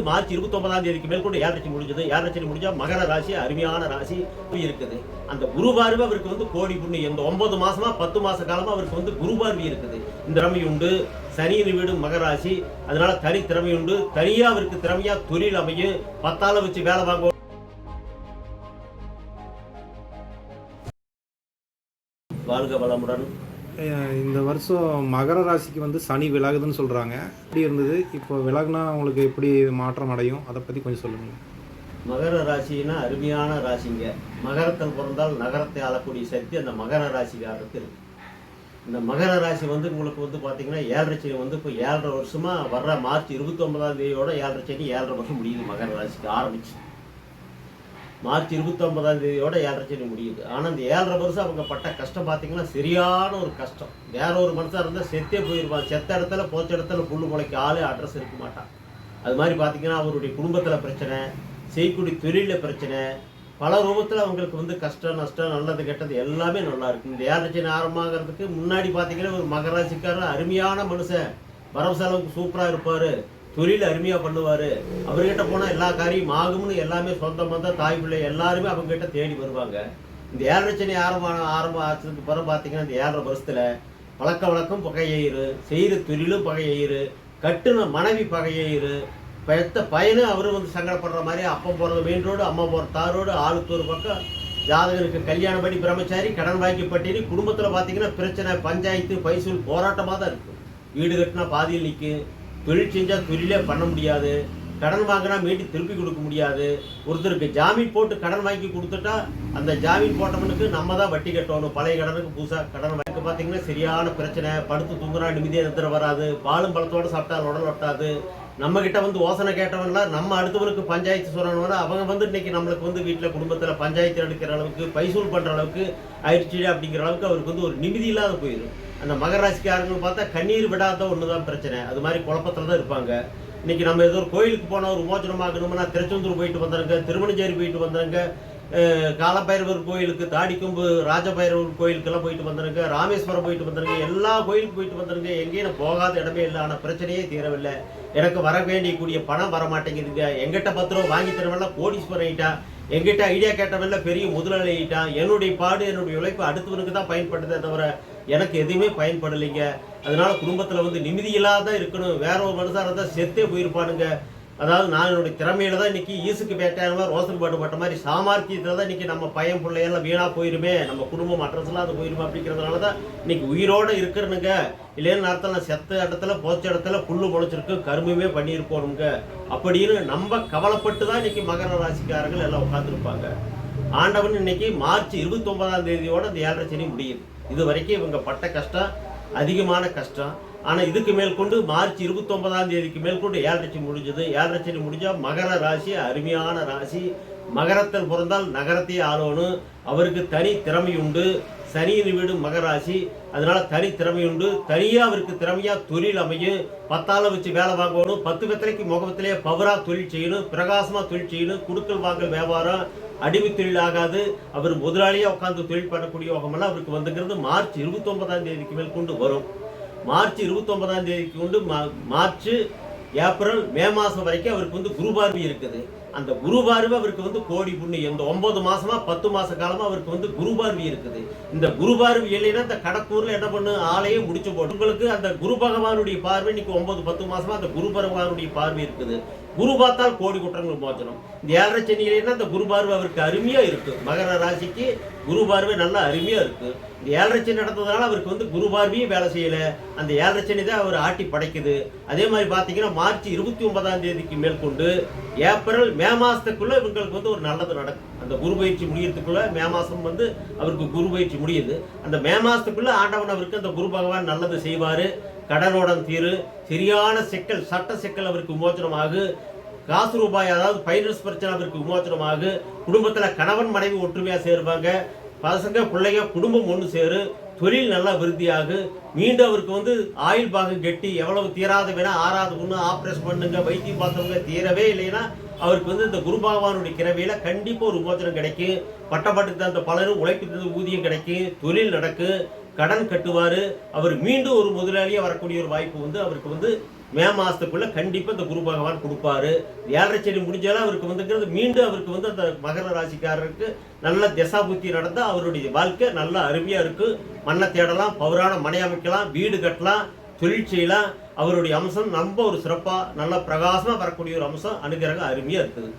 March 29ஆம் தேதிக்கு மேற்கொண்டு ஏழரை முடிஞ்சது. ஏழரை முடிஞ்சா மகர ராசி அருமையான ராசி இருக்குது. அந்த குரு பார்வை அவருக்கு வந்து கோடி புண்ணியம். இந்த 9 மாசமா 10 மாச காலமா அவருக்கு வந்து குரு பார்வை இருக்குது. இந்த திறமை உண்டு. சனியின் வீடு மகராசி, அதனால தனி திறமை உண்டு. தனியா அவருக்கு திறமையா தொழில் அமையும். 10 ஆளை வச்சு வேலை வாங்குவோம். வாழ்க வளமுடன். இந்த வருஷம் மகர ராசிக்கு வந்து சனி விலகுதுன்னு சொல்கிறாங்க. எப்படி இருந்தது? இப்போ விலகுனா உங்களுக்கு எப்படி மாற்றம் அடையும்? அதை பற்றி கொஞ்சம் சொல்லுங்கள். மகர ராசினா அருமையான ராசிங்க. மகரத்தில் பிறந்தால் நகரத்தை ஆளக்கூடிய சக்தி அந்த மகர ராசிக்காரருக்கு இருக்கு. இந்த மகர ராசி வந்து உங்களுக்கு வந்து பார்த்தீங்கன்னா ஏழரை சனி வந்து இப்போ 7.5 வருஷமாக வர்ற மார்ச் 29ஆம் தேதியோட ஏழரை சனி 7.5 வருஷம் முடியுது. மகர ராசிக்கு ஆரம்பிச்சு மார்ச் 29ஆம் தேதியோட ஏழரை சனி முடியுது. ஆனால் இந்த 7.5 வருஷம் அவங்க பட்ட கஷ்டம் பார்த்தீங்கன்னா சரியான ஒரு கஷ்டம். வேற ஒரு மனுஷன் இருந்தால் செத்தே போயிருப்பான். செத்த இடத்துல போச்ச இடத்துல புல்லு முளைக்க ஆளே அட்ரஸ் இருக்க மாட்டான். அது மாதிரி பார்த்தீங்கன்னா அவருடைய குடும்பத்தில் பிரச்சனை, செய்யக்கூடிய தொழிலில் பிரச்சனை, பல ரூபத்தில் அவங்களுக்கு வந்து கஷ்டம் நஷ்டம் நல்லது கெட்டது எல்லாமே நல்லா இருக்கு. இந்த ஏழரை சனி ஆரம்பமாகிறதுக்கு முன்னாடி பார்த்தீங்கன்னா ஒரு மகராசிக்காரர் அருமையான மனுஷன், வரவு செலவுக்கு சூப்பராக இருப்பார், தொழில் அருமையாக பண்ணுவார். அவர்கிட்ட போனால் எல்லா காரியம் ஆகும்னு எல்லாமே சொந்த மந்த தாய் பிள்ளை எல்லாருமே அவங்ககிட்ட தேடி வருவாங்க. இந்த ஏழரை சனி ஆரம்பம் ஆச்சதுக்கு பிறகு பார்த்தீங்கன்னா இந்த 7.5 வருஷத்தில் பழக்க வழக்கம் பகையேறு, செய்கிற தொழிலும் பகையேறு, கட்டுன மனைவி பகையேறு, பெத்த பையனும் அவரும் வந்து சங்கடப்படுற மாதிரி அப்பம் போகிறது மெயின் ரோடு, அம்மா போகிற தார் ரோடு, ஆளுக்கு ஒரு பக்கம் ஜாதகருக்கு கல்யாணம் பண்ணி பிரம்மச்சாரி, கடன் வாங்கி பட்டினி, குடும்பத்தில் பார்த்தீங்கன்னா பிரச்சனை, பஞ்சாயத்து, பைசூல் போராட்டமாக தான் இருக்கும். வீடு கட்டினா பாதியில் நிற்கும், தொழில் செஞ்சால் தொழிலே பண்ண முடியாது, கடன் வாங்கினா மீட்டி திருப்பி கொடுக்க முடியாது. ஒருத்தருக்கு ஜாமீன் போட்டு கடன் வாங்கி கொடுத்துட்டா அந்த ஜாமீன் போட்டவனுக்கு நம்ம தான் வட்டி கட்டணும். பழைய கடனுக்கு புதுசாக கடன் வாங்கி பார்த்தீங்கன்னா சரியான பிரச்சனை. படுத்து தூங்குறா நிம்மதியாக நிறுத்துற வராது, பாலும் பழத்தோடு சாப்பிட்டா உடல் ஒட்டாது. நம்ம கிட்ட வந்து யோசனை கேட்டவன்லாம் நம்ம அடுத்தவனுக்கு பஞ்சாயத்து சொல்லணும்னா அவங்க வந்து இன்னைக்கு நம்மளுக்கு வந்து வீட்டில் குடும்பத்தில் பஞ்சாயத்து எடுக்கிற அளவுக்கு பைசூல் பண்ணுற அளவுக்கு ஆயிடுச்சு. அப்படிங்கிற அளவுக்கு அவருக்கு வந்து ஒரு நிம்மதி இல்லாத போயிடும். அந்த மகராசிக்காரங்கன்னு பார்த்தா கண்ணீர் விடாத ஒன்று தான் பிரச்சனை. அது மாதிரி குழப்பத்தில் தான் இருப்பாங்க. இன்னைக்கு நம்ம ஏதோ ஒரு கோயிலுக்கு போனால் ஒரு மோச்சனமாகணும்னா திருச்செந்தூர் போயிட்டு வந்துடுங்க, திருமணஞ்சேரி போயிட்டு வந்துடுங்க, காலபைரவர் கோயிலுக்கு, தாடிக்கொம்பு ராஜபைரவர் கோயிலுக்கெல்லாம் போயிட்டு வந்துடுங்க, ராமேஸ்வரம் போயிட்டு வந்துடுங்க, எல்லா கோயிலுக்கு போயிட்டு வந்துடுங்க. எங்கேயும் போகாத இடமே இல்லை. ஆனால் பிரச்சனையே தீரவில்லை. எனக்கு வர வேண்டிய பணம் வர மாட்டேங்குதுங்க. எங்கிட்ட 10 ரூபா வாங்கி தரவெல்லாம் கோடீஸ்வரன் ஆகிட்டான், எங்கிட்ட ஐடியா கேட்டவெல்லாம் பெரிய முதலாளி ஆகிட்டான். என்னுடைய பாடு என்னுடைய உழைப்பு அடுத்தவனுக்கு தான் பயன்படுதே தவிர எனக்கு எதுவுமே பயன்படலைங்க. அதனால குடும்பத்தில் வந்து நிம்மதி இல்லாத இருக்கணும். வேற ஒரு மனுஷாக இருந்தால் செத்தே போயிருப்பானுங்க. அதாவது நான் என்னுடைய திறமையில தான் இன்னைக்கு ஈசுக்கு பேட்டான ரோசன் பாட்டுப்பட்ட மாதிரி சாமர்த்தியத்தில் தான் இன்னைக்கு நம்ம பையன் பிள்ளையெல்லாம் வீணா போயிருமே, நம்ம குடும்பம் அட்ரஸ்லாம் அது போயிருமே அப்படிங்கிறதுனால தான் இன்னைக்கு உயிரோடு இருக்கிறனுங்க. இல்லைன்னு அர்த்தம் நான் செத்த இடத்துல போச்ச இடத்துல புல்லு முளைச்சிருக்கு, கரும்புமே பண்ணியிருப்போனுங்க அப்படின்னு நம்ம கவலைப்பட்டு தான் இன்னைக்கு மகர ராசிக்காரர்கள் எல்லாம் உட்காந்துருப்பாங்க. ஆண்டவன் இன்னைக்கு மார்ச் 29ஆம் தேதியோட இந்த ஏழரை சனி முடியுது. இது வரைக்கும் இவங்க பட்ட கஷ்டம் அதிகமான கஷ்டம். ஆனால் இதுக்கு மேல் கொண்டு மார்ச் 29ஆம் தேதிக்கு மேல் கொண்டு ஏழரை சனி முடிஞ்சது. ஏழரை சனி முடிஞ்சால் மகர ராசி அருமையான ராசி. மகரத்தில் பிறந்தால் நகரத்தையே ஆளணும். அவருக்கு தனி திறமை உண்டு. சனியின் வீடு மகராசி, அதனால தனி திறமை உண்டு. தனியாக அவருக்கு திறமையாக தொழில் அமையும். 10 ஆளை வச்சு வேலை வாங்கணும். 10 வெத்தலைக்கு முகத்திலேயே பவராக தொழில் செய்யணும், பிரகாசமாக தொழில் செய்யணும். குடுக்கல் வாங்கல் வியாபாரம் அடிமை தொழில் ஆகாது. அவர் முதலாளியாக உட்காந்து தொழில் பண்ணக்கூடிய யோகமெல்லாம் அவருக்கு வந்துங்கிறது மார்ச் 29ஆம் தேதிக்கு மேல் கொண்டு வரும். மார்ச் 29ஆம் தேதிக்கு கொண்டு மார்ச் ஏப்ரல் மே மாதம் வரைக்கும் அவருக்கு வந்து குரு பார்வை இருக்குது. அந்த குரு பார்வை அவருக்கு வந்து கோடி புண்ணியம். இந்த 9 மாசமா 10 மாச காலமா அவருக்கு வந்து குரு பார்வை இருக்குது. இந்த குரு பார்வை இல்லைன்னா இந்த கடக்கூர்ல என்ன பண்ணு ஆலையே முடிச்சு போட்டு உங்களுக்கு அந்த குரு பகவானுடைய பார்வை இன்னைக்கு 9-10 மாசமா அந்த குரு பகவானுடைய பார்வை இருக்குது. குரு பார்த்தால் கோடி குற்றங்கள் மோச்சனம். இந்த ஏழரை சனியிலேன்னா இந்த குரு பார்வை அவருக்கு அருமையா இருக்கு. மகர ராசிக்கு குரு பார்வை நல்லா அருமையா இருக்கு. இந்த ஏழரை சனி நடந்ததுனால அவருக்கு வந்து குரு பார்வையும் வேலை செய்யல. அந்த ஏழரை சனி தான் அவர் ஆட்டி படைக்குது. அதே மாதிரி பார்த்தீங்கன்னா மார்ச் 29ஆம் தேதிக்கு மேல் கொண்டு ஏப்ரல் மே மாசத்துக்குள்ள இவங்களுக்கு வந்து ஒரு நல்லது நடக்கும். அந்த குரு பயிற்சி முடியறதுக்குள்ள மே மாசம் வந்து அவருக்கு குரு பயிற்சி முடியுது. அந்த மே மாசத்துக்குள்ள ஆண்டவன் அவருக்கு அந்த குரு பகவான் நல்லது செய்வாரு. கடனோடன் தீரு, சரியான சிக்கல் சட்ட சிக்கல் அவருக்கு விமோச்சனமாகு, காசு ரூபாய் அதாவது ஃபைனான்ஸ் பிரச்சனை அவருக்கு விமோச்சனமாகு, குடும்பத்தில் கணவன் மனைவி ஒற்றுமையாக சேருவாங்க, பசங்க பிள்ளைங்க குடும்பம் ஒன்று சேரு, தொழில் நல்லா விருத்தியாகு. மீண்டும் அவருக்கு வந்து ஆயுள் பாகம் கெட்டி எவ்வளவு தீராத வேணா ஆறாவது ஒன்று ஆப்ரேஷன் பண்ணுங்க, வைத்தியம் பார்த்தவங்க தீரவே இல்லைன்னா அவருக்கு வந்து இந்த குரு பகவானுடைய கிரவையில கண்டிப்பாக ஒரு விமோச்சனம் கிடைக்கும். பட்டப்பட்டுக்கு அந்த பலரும் உழைப்புக்கு ஊதியம் கிடைக்கும், தொழில் நடக்கும், கடன் கட்டுவார். அவர் மீண்டும் ஒரு முதலாளியாக வரக்கூடிய ஒரு வாய்ப்பு வந்து அவருக்கு வந்து மே மாதத்துக்குள்ளே கண்டிப்பாக இந்த குரு பகவான் கொடுப்பாரு. 7.5 சனி முடிஞ்சாலும் அவருக்கு வந்துங்கிறது மீண்டும் அவருக்கு வந்து அந்த மகர ராசிக்காரருக்கு நல்ல திசா புத்தி நடந்தால் அவருடைய வாழ்க்கை நல்ல அருமையாக இருக்குது. மண்ணை தேடலாம், பௌரான மனை அமைக்கலாம், வீடு கட்டலாம், தொழில் செய்யலாம். அவருடைய அம்சம் ரொம்ப ஒரு சிறப்பாக நல்ல பிரகாசமாக வரக்கூடிய ஒரு அம்சம் அனுகிரகம் அருமையாக இருக்குது.